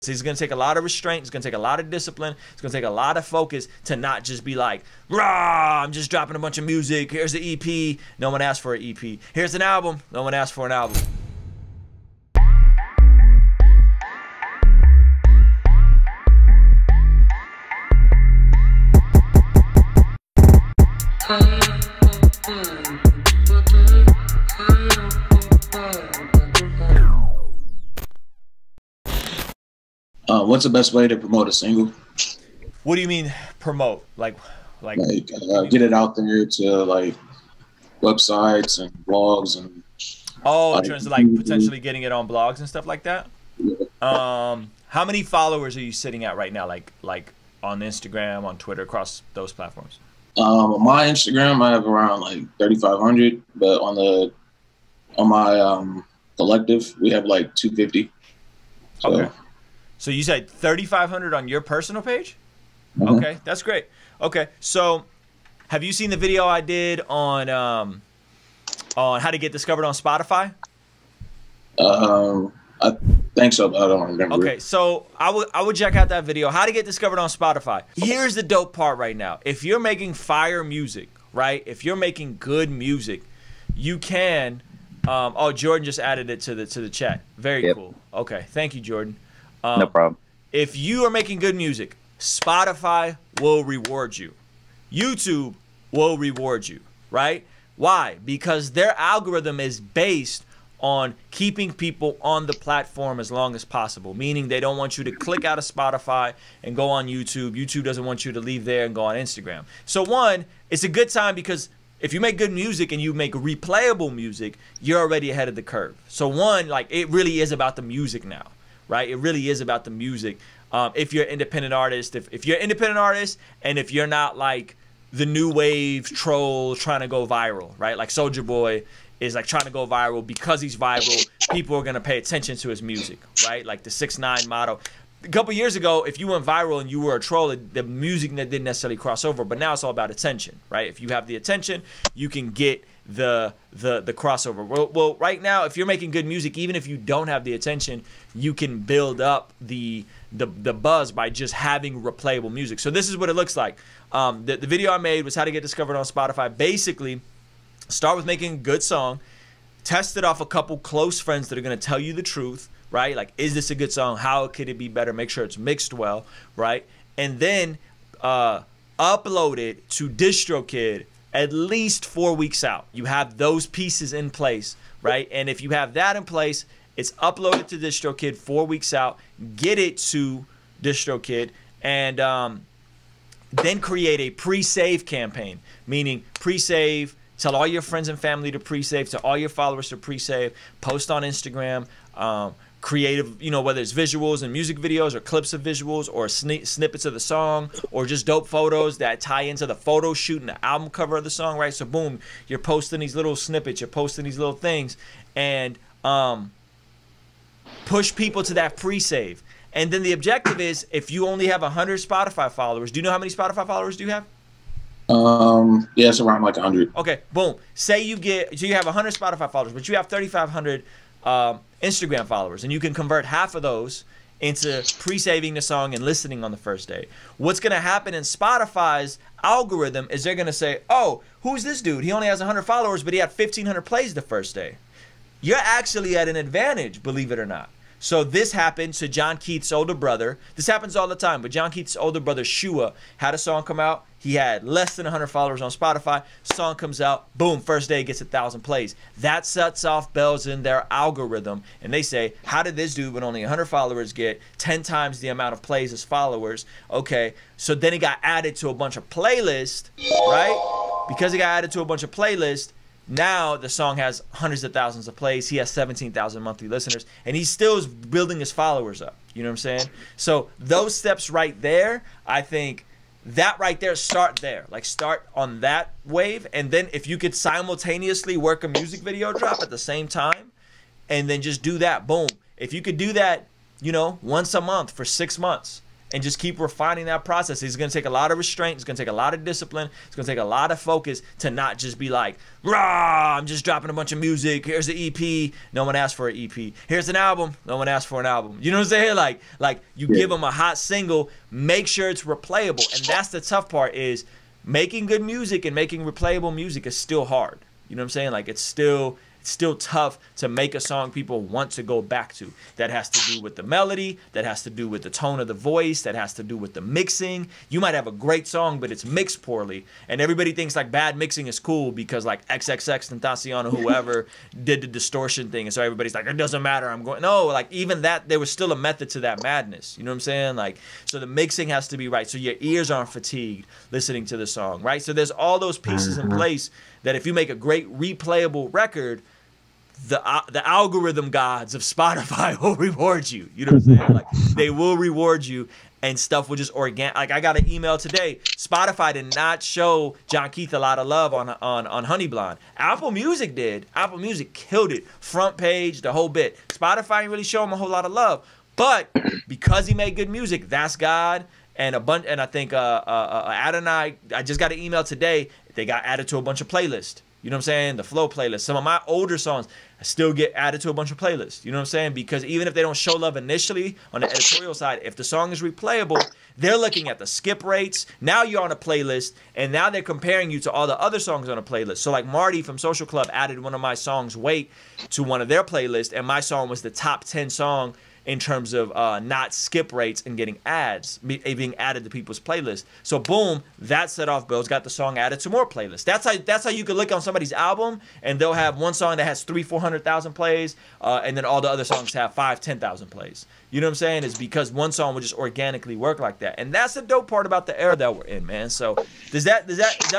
It's going to take a lot of restraint. It's going to take a lot of discipline. It's going to take a lot of focus to not just be like, rah, I'm just dropping a bunch of music. Here's the EP. No one asked for an EP. Here's an album. No one asked for an album. What's the best way to promote a single? What do you mean promote? Like get it out there to like websites and blogs and. Oh, in terms of like potentially getting it on blogs and stuff like that. Yeah. How many followers are you sitting at right now? Like on Instagram, on Twitter, across those platforms? On my Instagram, I have around like 3,500, but on my collective, we have like 250. So. Okay. So you said 3,500 on your personal page? Mm-hmm. Okay, that's great. Okay, so have you seen the video I did on how to get discovered on Spotify? I think so, but I don't remember. Okay, so I would check out that video, how to get discovered on Spotify. Here's the dope part right now. If you're making fire music, right? If you're making good music, you can. Oh, Jordan just added it to the chat. Very cool. Okay, thank you, Jordan. No problem. If you are making good music, Spotify will reward you. YouTube will reward you, right? Why? Because their algorithm is based on keeping people on the platform as long as possible, meaning they don't want you to click out of Spotify and go on YouTube. YouTube doesn't want you to leave there and go on Instagram. So one, it's a good time because if you make good music and you make replayable music, you're already ahead of the curve. So one, like it really is about the music now. Right? It really is about the music. If you're an independent artist, if you're an independent artist and if you're not like the new wave troll trying to go viral, right? Like Soulja Boy is like trying to go viral because he's viral. People are going to pay attention to his music, right? Like the 6ix9ine motto. A couple years ago, if you went viral and you were a troll, the music that didn't necessarily cross over, but now it's all about attention, right? If you have the attention, you can get the crossover. Well, right now, if you're making good music, even if you don't have the attention, you can build up the buzz by just having replayable music. So this is what it looks like. The video I made was how to get discovered on Spotify. Basically, start with making a good song, test it off a couple close friends that are going to tell you the truth, right? Like, is this a good song? How could it be better? Make sure it's mixed well, right? And then upload it to DistroKid at least 4 weeks out. You have those pieces in place, right? And if you have that in place, it's uploaded to DistroKid 4 weeks out. Get it to DistroKid and then create a pre-save campaign, meaning pre-save, tell all your friends and family to pre-save, to all your followers to pre-save, post on Instagram, creative, you know, whether it's visuals and music videos or clips of visuals or snippets of the song or just dope photos that tie into the photo shoot and the album cover of the song, right? So boom, you're posting these little snippets, you're posting these little things and push people to that pre-save. And then the objective is if you only have 100 Spotify followers, do you know how many Spotify followers do you have? Yeah, it's around like 100. Okay, boom. Say you have 100 Spotify followers, but you have 3,500 Instagram followers, and you can convert half of those into pre-saving the song and listening on the first day. What's going to happen in Spotify's algorithm is they're going to say, oh, who's this dude? He only has 100 followers, but he had 1,500 plays the first day. You're actually at an advantage, believe it or not. So this happened to John Keith's older brother. This happens all the time, but John Keith's older brother, Shua, had a song come out. He had less than 100 followers on Spotify. Song comes out, boom, first day gets 1,000 plays. That sets off bells in their algorithm, and they say, how did this dude with only 100 followers get 10 times the amount of plays as followers? Okay, so then he got added to a bunch of playlists, right? Because he got added to a bunch of playlists, now the song has hundreds of thousands of plays. He has 17,000 monthly listeners, and he still is building his followers up. You know what I'm saying? So those steps right there, I think that right there, start there. Like start on that wave, and then if you could simultaneously work a music video drop at the same time, and then just do that, boom. If you could do that, you know, once a month for 6 months, and just keep refining that process. It's going to take a lot of restraint. It's going to take a lot of discipline. It's going to take a lot of focus to not just be like, rah, I'm just dropping a bunch of music. Here's the EP. No one asked for an EP. Here's an album. No one asked for an album. You know what I'm saying? Like you give them a hot single, make sure it's replayable. And that's the tough part, is making good music and making replayable music is still hard. You know what I'm saying? Like it's still tough to make a song people want to go back to. That has to do with the melody, that has to do with the tone of the voice, that has to do with the mixing. You might have a great song, but it's mixed poorly, and everybody thinks like bad mixing is cool because like XXXTentacion or whoever did the distortion thing, and so everybody's like, it doesn't matter, I'm going. No, like even that, there was still a method to that madness. You know what I'm saying? Like, so the mixing has to be right, so your ears aren't fatigued listening to the song, right? So there's all those pieces in place that if you make a great replayable record, the algorithm gods of Spotify will reward you. You know what I'm saying? Like they will reward you, and stuff will just organic. Like I got an email today. Spotify did not show John Keith a lot of love on Honey Blonde. Apple Music did. Apple Music killed it. Front page, the whole bit. Spotify didn't really show him a whole lot of love, but because he made good music, that's God. And a bunch, and I think Adonai. I just got an email today. They got added to a bunch of playlists. You know what I'm saying? The Flow playlist. Some of my older songs still get added to a bunch of playlists. You know what I'm saying? Because even if they don't show love initially on the editorial side, if the song is replayable, they're looking at the skip rates. Now you're on a playlist, and now they're comparing you to all the other songs on a playlist. So like Marty from Social Club added one of my songs, Wait, to one of their playlists, and my song was the top 10 song in terms of not skip rates and getting ads, being added to people's playlists. So boom, that set off bells, got the song added to more playlists. That's how you could look on somebody's album, and they'll have one song that has 300,000-400,000 plays, and then all the other songs have 5,000-10,000 plays. You know what I'm saying? It's because one song will just organically work like that, and that's the dope part about the era that we're in, man. So does that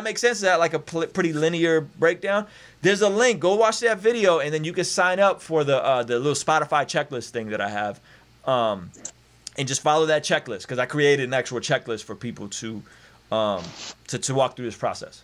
make sense? Is that like a pretty linear breakdown? There's a link. Go watch that video, and then you can sign up for the little Spotify checklist thing that I have, and just follow that checklist, because I created an actual checklist for people to walk through this process.